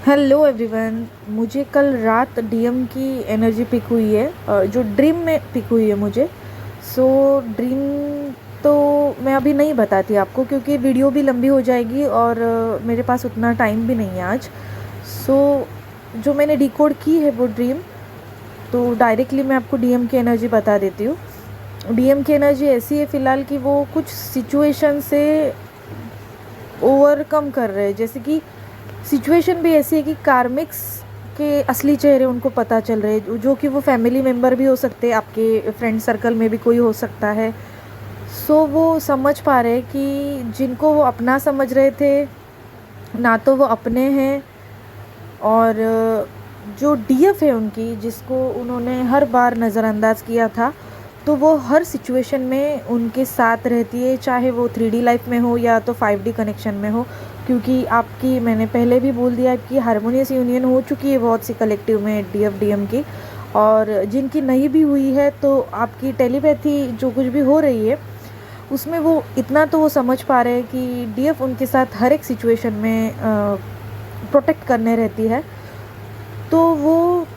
Hello everyone. मुझे कल रात डीएम की एनर्जी पिक हुई है, जो ड्रीम में पिक हुई है मुझे। सो ड्रीम तो मैं अभी नहीं बताती आपको, क्योंकि वीडियो भी लंबी हो जाएगी और मेरे पास उतना टाइम भी नहीं है आज। सो जो मैंने डिकोड की है वो ड्रीम, तो डायरेक्टली मैं आपको डीएम की एनर्जी बता देती हूँ। डीएम की एनर्जी ऐसी है फ़िलहाल कि वो कुछ सिचुएशन से ओवरकम कर रहे हैं। जैसे कि सिचुएशन भी ऐसी है कि कार्मिक्स के असली चेहरे उनको पता चल रहे हैं, जो कि वो फैमिली मेम्बर भी हो सकते हैं, आपके फ्रेंड सर्कल में भी कोई हो सकता है। सो वो समझ पा रहे हैं कि जिनको वो अपना समझ रहे थे, ना तो वो अपने हैं, और जो डीएफ है उनकी, जिसको उन्होंने हर बार नज़रअंदाज किया था, तो वो हर सिचुएशन में उनके साथ रहती है, चाहे वो 3D लाइफ में हो या तो 5D कनेक्शन में हो। क्योंकि आपकी, मैंने पहले भी बोल दिया कि हारमोनियस यूनियन हो चुकी है बहुत सी कलेक्टिव में डीएफ डीएम की, और जिनकी नहीं भी हुई है तो आपकी टेलीपैथी जो कुछ भी हो रही है उसमें वो इतना तो वो समझ पा रहे हैं कि डीएफ उनके साथ हर एक सिचुएशन में प्रोटेक्ट करने रहती है। तो वो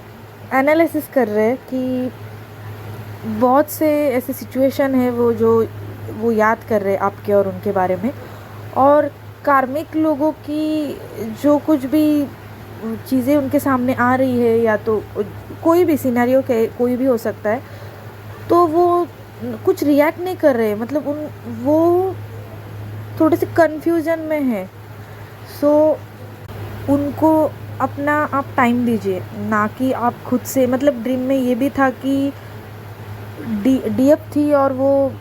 एनालिसिस कर रहे हैं कि बहुत से ऐसे सिचुएशन है वो याद कर रहे हैं आपके और उनके बारे में। और कार्मिक लोगों की जो कुछ भी चीज़ें उनके सामने आ रही है, या तो कोई भी सिनेरियो के कोई भी हो सकता है, तो वो कुछ रिएक्ट नहीं कर रहे, मतलब वो थोड़े से कन्फ्यूजन में है। सो उनको अपना आप टाइम दीजिए, ना कि आप खुद से। मतलब ड्रीम में ये भी था कि डीएफ थी और वो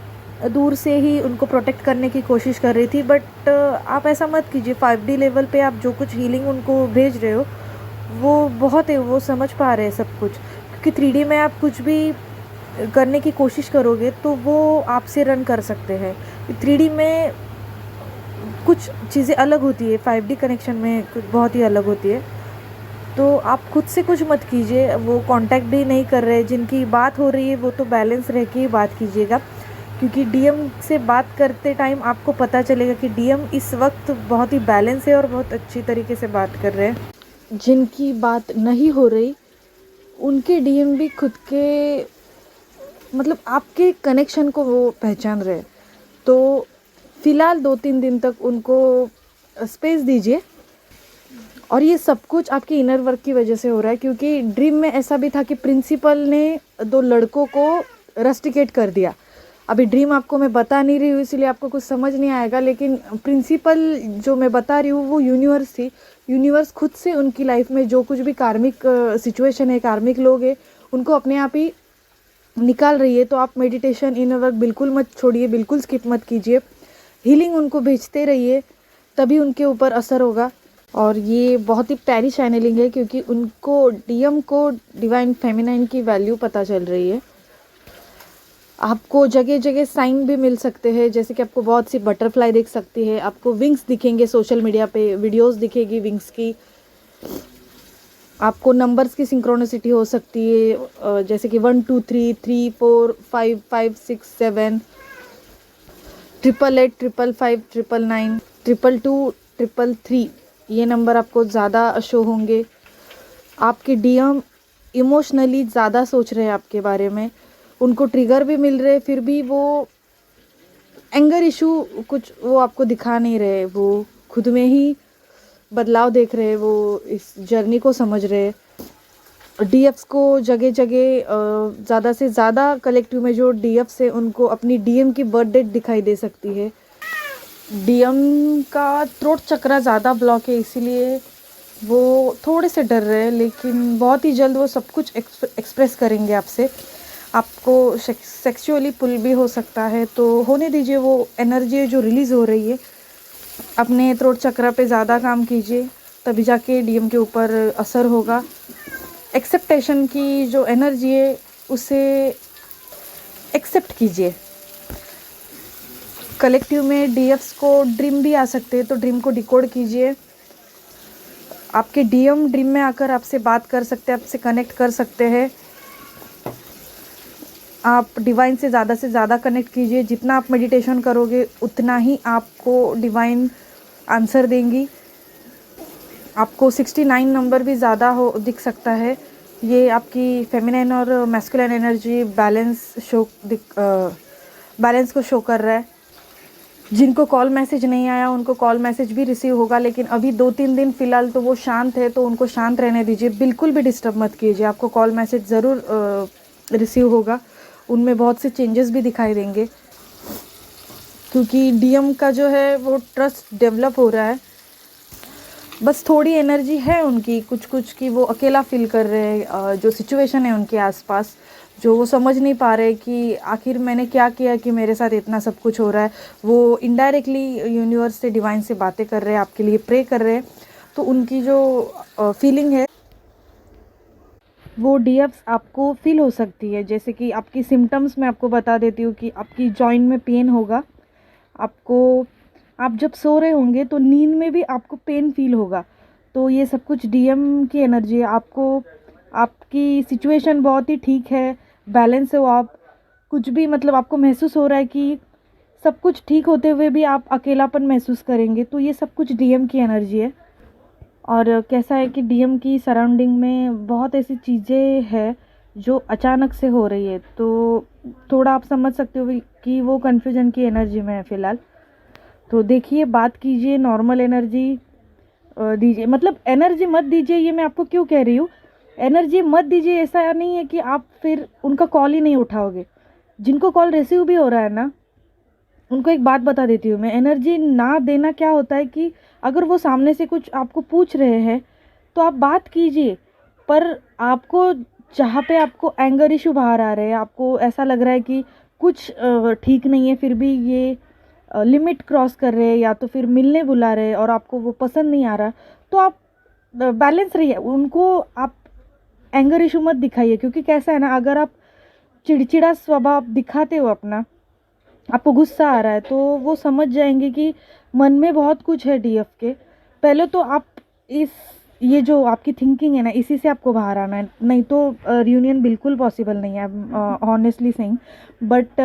दूर से ही उनको प्रोटेक्ट करने की कोशिश कर रही थी, बट आप ऐसा मत कीजिए। 5D लेवल पे आप जो कुछ हीलिंग उनको भेज रहे हो वो बहुत है, वो समझ पा रहे हैं सब कुछ। क्योंकि 3D में आप कुछ भी करने की कोशिश करोगे तो वो आपसे रन कर सकते हैं। 3D में कुछ चीज़ें अलग होती है, 5D कनेक्शन में कुछ बहुत ही अलग होती है। तो आप खुद से कुछ मत कीजिए, वो कांटेक्ट भी नहीं कर रहे। जिनकी बात हो रही है वो तो बैलेंस रह के ही बात कीजिएगा, क्योंकि डीएम से बात करते टाइम आपको पता चलेगा कि डीएम इस वक्त बहुत ही बैलेंस है और बहुत अच्छी तरीके से बात कर रहे हैं। जिनकी बात नहीं हो रही उनके डीएम भी खुद के, मतलब आपके कनेक्शन को वो पहचान रहे। तो फ़िलहाल 2-3 दिन तक उनको स्पेस दीजिए। और ये सब कुछ आपके इनर वर्क की वजह से हो रहा है, क्योंकि ड्रीम में ऐसा भी था कि प्रिंसिपल ने 2 लड़कों को रस्टिकेट कर दिया। अभी ड्रीम आपको मैं बता नहीं रही हूँ, इसलिए आपको कुछ समझ नहीं आएगा, लेकिन प्रिंसिपल जो मैं बता रही हूँ वो यूनिवर्स थी। यूनिवर्स खुद से उनकी लाइफ में जो कुछ भी कार्मिक सिचुएशन है, कार्मिक लोग हैं, उनको अपने आप ही निकाल रही है। तो आप मेडिटेशन, इनर वर्क बिल्कुल मत छोड़िए, बिल्कुल स्किप मत कीजिए। हीलिंग उनको भेजते रहिए, तभी उनके ऊपर असर होगा। और ये बहुत ही प्यारी चैनलिंग है, क्योंकि उनको डीएम को डिवाइन फेमिनाइन की वैल्यू पता चल रही है। आपको जगह जगह साइन भी मिल सकते हैं, जैसे कि आपको बहुत सी बटरफ्लाई दिख सकती है, आपको विंग्स दिखेंगे, सोशल मीडिया पे वीडियोस दिखेगी विंग्स की। आपको नंबर्स की सिंक्रोनिसिटी हो सकती है, जैसे कि 1 2 3 3 4 5 5 6 7, 888 555 999 222 333, ये नंबर आपको ज़्यादा शो होंगे। आपके डीएम इमोशनली ज़्यादा सोच रहे हैं आपके बारे में, उनको ट्रिगर भी मिल रहे, फिर भी वो एंगर इशू कुछ वो आपको दिखा नहीं रहे। वो खुद में ही बदलाव देख रहे, वो इस जर्नी को समझ रहे। डीएफ्स को जगह जगह ज़्यादा से ज़्यादा कलेक्टिव में जो डीएफ्स है उनको अपनी डीएम की बर्थ डेट दिखाई दे सकती है। डीएम का थ्रोट चक्रा ज़्यादा ब्लॉक है, इसीलिए वो थोड़े से डर रहे हैं, लेकिन बहुत ही जल्द वो सब कुछ एक्सप्रेस करेंगे आपसे। आपको सेक्सुअली पुल भी हो सकता है, तो होने दीजिए। वो एनर्जी जो रिलीज़ हो रही है, अपने थ्रोट चक्रा पे ज़्यादा काम कीजिए, तभी जाके डीएम के ऊपर असर होगा। एक्सेप्टेशन की जो एनर्जी है उसे एक्सेप्ट कीजिए। कलेक्टिव में डीएफ्स को ड्रीम भी आ सकते हैं, तो ड्रीम को डिकोड कीजिए। आपके डीएम ड्रीम में आकर आपसे बात कर सकते हैं, आपसे कनेक्ट कर सकते हैं। आप डिवाइन से ज़्यादा कनेक्ट कीजिए। जितना आप मेडिटेशन करोगे उतना ही आपको डिवाइन आंसर देंगी। आपको 69 नंबर भी ज़्यादा हो दिख सकता है। ये आपकी फेमिनिन और मैस्कुलिन एनर्जी बैलेंस को शो कर रहा है। जिनको कॉल मैसेज नहीं आया उनको कॉल मैसेज भी रिसीव होगा, लेकिन अभी 2-3 दिन फ़िलहाल तो वो शांत है, तो उनको शांत रहने दीजिए, बिल्कुल भी डिस्टर्ब मत कीजिए। आपको कॉल मैसेज ज़रूर रिसीव होगा, उनमें बहुत से चेंजेस भी दिखाई देंगे, क्योंकि डीएम का जो है वो ट्रस्ट डेवलप हो रहा है। बस थोड़ी एनर्जी है उनकी कुछ कुछ की वो अकेला फील कर रहे हैं, जो सिचुएशन है उनके आसपास, जो वो समझ नहीं पा रहे कि आखिर मैंने क्या किया कि मेरे साथ इतना सब कुछ हो रहा है। वो इनडायरेक्टली यूनिवर्स से, डिवाइन से बातें कर रहे हैं, आपके लिए प्रे कर रहे हैं। तो उनकी जो फीलिंग है वो डीएफ्स आपको फील हो सकती है। जैसे कि आपकी सिम्टम्स मैं आपको बता देती हूँ कि आपकी जॉइंट में पेन होगा, आपको, आप जब सो रहे होंगे तो नींद में भी आपको पेन फील होगा। तो ये सब कुछ डीएम की एनर्जी है। आपको, आपकी सिचुएशन बहुत ही ठीक है, बैलेंस हो आप, कुछ भी मतलब आपको महसूस हो रहा है कि सब कुछ ठीक होते हुए भी आप अकेलापन महसूस करेंगे, तो ये सब कुछ डीएम की एनर्जी है। और कैसा है कि डीएम की सराउंडिंग में बहुत ऐसी चीज़ें हैं जो अचानक से हो रही है, तो थोड़ा आप समझ सकते हो कि वो कन्फ्यूजन की एनर्जी में है फ़िलहाल। तो देखिए, बात कीजिए, नॉर्मल एनर्जी दीजिए, मतलब एनर्जी मत दीजिए, ये मैं आपको क्यों कह रही हूँ, एनर्जी मत दीजिए ऐसा नहीं है कि आप फिर उनका कॉल ही नहीं उठाओगे। जिनको कॉल रिसीव भी हो रहा है ना, उनको एक बात बता देती हूँ मैं, एनर्जी ना देना क्या होता है कि अगर वो सामने से कुछ आपको पूछ रहे हैं तो आप बात कीजिए, पर आपको जहाँ पे आपको एंगर इशू बाहर आ रहे हैं, आपको ऐसा लग रहा है कि कुछ ठीक नहीं है, फिर भी ये लिमिट क्रॉस कर रहे हैं या तो फिर मिलने बुला रहे हैं और आपको वो पसंद नहीं आ रहा, तो आप बैलेंस रहिए, उनको आप एंगर इशू मत दिखाइए। क्योंकि कैसा है ना, अगर आप चिड़चिड़ा स्वभाव दिखाते हो अपना, आपको गुस्सा आ रहा है, तो वो समझ जाएंगे कि मन में बहुत कुछ है डीएफ के। पहले तो आप इस, ये जो आपकी थिंकिंग है ना, इसी से आपको बाहर आना है, नहीं तो रियूनियन बिल्कुल पॉसिबल नहीं है, ऑनेस्टली सेइंग। बट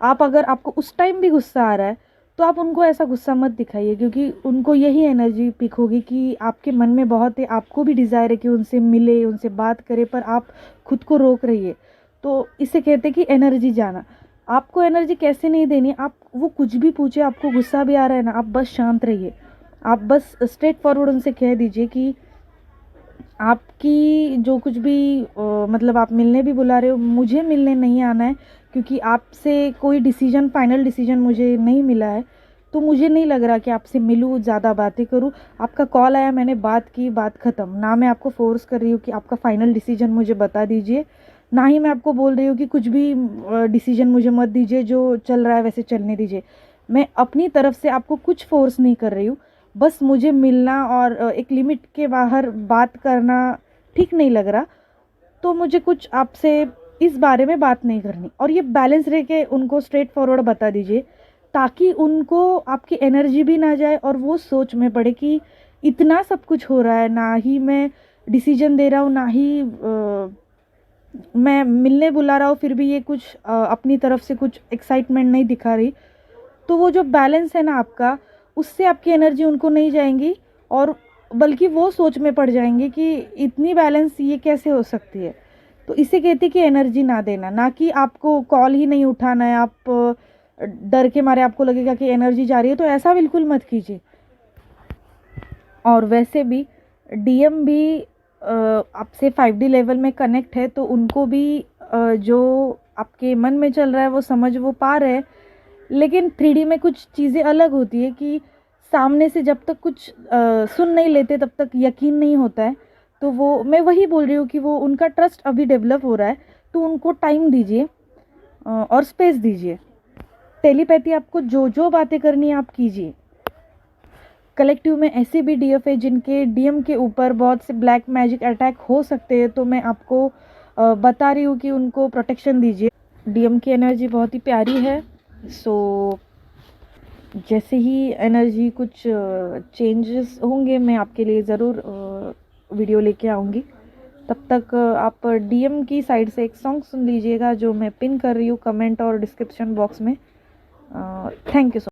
आप, अगर आपको उस टाइम भी गुस्सा आ रहा है तो आप उनको ऐसा गुस्सा मत दिखाइए, क्योंकि उनको यही एनर्जी पिक होगी कि आपके मन में बहुत है, आपको भी डिज़ायर है कि उनसे मिले, उनसे बात करे, पर आप खुद को रोक रही है। तो इसे कहते हैं कि एनर्जी जाना। आपको एनर्जी कैसे नहीं देनी, आप वो कुछ भी पूछे, आपको गुस्सा भी आ रहा है ना, आप बस शांत रहिए। आप बस स्ट्रेट फॉरवर्ड उनसे कह दीजिए कि आपकी जो कुछ भी मतलब आप मिलने भी बुला रहे हो, मुझे मिलने नहीं आना है, क्योंकि आपसे कोई डिसीजन, फाइनल डिसीजन मुझे नहीं मिला है, तो मुझे नहीं लग रहा कि आपसे मिलूँ, ज़्यादा बातें करूँ। आपका कॉल आया, मैंने बात की, बात ख़त्म। ना मैं आपको फोर्स कर रही हूँ कि आपका फाइनल डिसीजन मुझे बता दीजिए, ना ही मैं आपको बोल रही हूँ कि कुछ भी डिसीजन मुझे मत दीजिए, जो चल रहा है वैसे चलने दीजिए। मैं अपनी तरफ से आपको कुछ फोर्स नहीं कर रही हूँ, बस मुझे मिलना और एक लिमिट के बाहर बात करना ठीक नहीं लग रहा, तो मुझे कुछ आपसे इस बारे में बात नहीं करनी। और ये बैलेंस रह के उनको स्ट्रेट फॉरवर्ड बता दीजिए, ताकि उनको आपकी एनर्जी भी ना जाए और वो सोच में पड़े कि इतना सब कुछ हो रहा है, ना ही मैं डिसीजन दे रहा हूँ, ना ही मैं मिलने बुला रहा हूँ, फिर भी ये कुछ अपनी तरफ से कुछ एक्साइटमेंट नहीं दिखा रही। तो वो जो बैलेंस है ना आपका, उससे आपकी एनर्जी उनको नहीं जाएंगी, और बल्कि वो सोच में पड़ जाएंगे कि इतनी बैलेंस ये कैसे हो सकती है। तो इसे कहते हैं कि एनर्जी ना देना, ना कि आपको कॉल ही नहीं उठाना है, आप डर के मारे आपको लगेगा कि एनर्जी जा रही है, तो ऐसा बिल्कुल मत कीजिए। और वैसे भी डीएम भी आपसे 5D लेवल में कनेक्ट है, तो उनको भी जो आपके मन में चल रहा है वो समझ वो पा रहे हैं। लेकिन 3D में कुछ चीज़ें अलग होती है कि सामने से जब तक कुछ सुन नहीं लेते तब तक यकीन नहीं होता है। तो वो, मैं वही बोल रही हूँ कि वो, उनका ट्रस्ट अभी डेवलप हो रहा है, तो उनको टाइम दीजिए और स्पेस दीजिए। टेलीपैथी, आपको जो जो बातें करनी है आप कीजिए। कलेक्टिव में ऐसे भी डीएफ है जिनके डीएम के ऊपर बहुत से ब्लैक मैजिक अटैक हो सकते हैं, तो मैं आपको बता रही हूँ कि उनको प्रोटेक्शन दीजिए। डीएम की एनर्जी बहुत ही प्यारी है। सो जैसे ही एनर्जी कुछ चेंजेस होंगे, मैं आपके लिए ज़रूर वीडियो लेके आऊँगी। तब तक आप डीएम की साइड से एक सॉन्ग सुन लीजिएगा, जो मैं पिन कर रही हूँ कमेंट और डिस्क्रिप्शन बॉक्स में। Thank you so